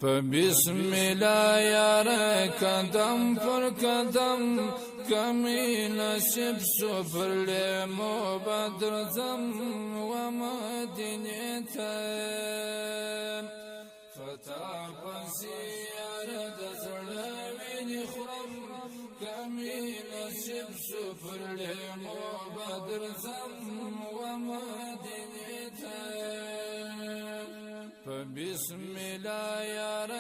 بسم الله یار قدم پر قدم کمی نصیب سفر لیمو بدرزم و مدینه تم فتا پسی یار دزرمین خرم کمی نصیب سفر لیمو بدرزم و مدینه تم بسم الله یار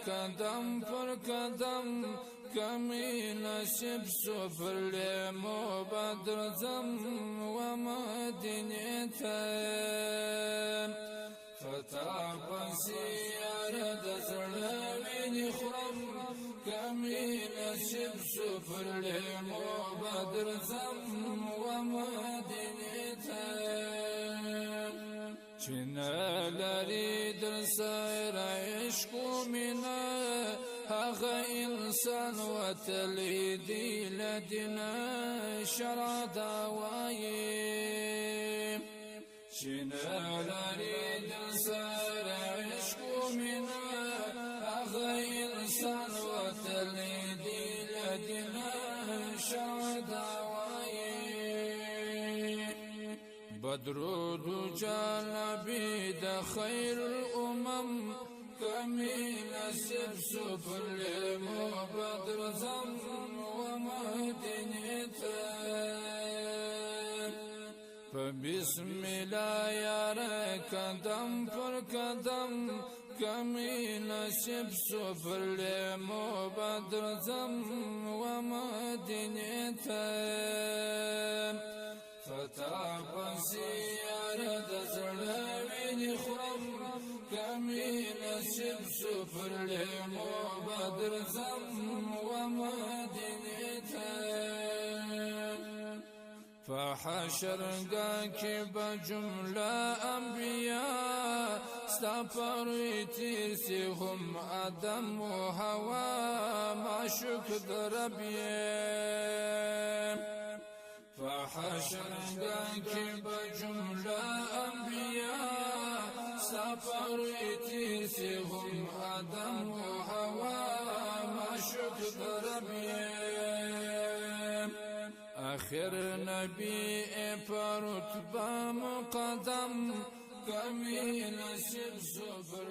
قدم پر قدم کمی نصیب سفر لیمو بدرزم و مدینه تم فتا پسی یار دزرمین خرم کمی نصیب سفر لیمو بدرزم و مدینه تم چنه لري در سایر عشق و مینه هغه انسان وتلی دی لدنا شرع داوایی چنه لري در سایر عشق و مینه هغه انسان وتلی دی لدنا شرع داوایی بدرود جانبی د خیر الامم کمی نصیب سفر لیمو بدرزم و مدینه تم بسم الله یار قدم پر قدم کمی نصیب سفر لیمو بدرزم و مدینه تم فتا پسی یار دزرمین خرم کمی نصیب سفر لیمو بدرزم و مدینه تم فحشرگاه کی بجمله انبیاء ستا پروی تیرسی هم آدم و هوا معشوق دربیم فحشرگاه کی بجمله انبیاء سفر تیرسی هم آدم و هوا معشوق دربیم آخر نبی پر رتبه مقدم کمی نصیب سفر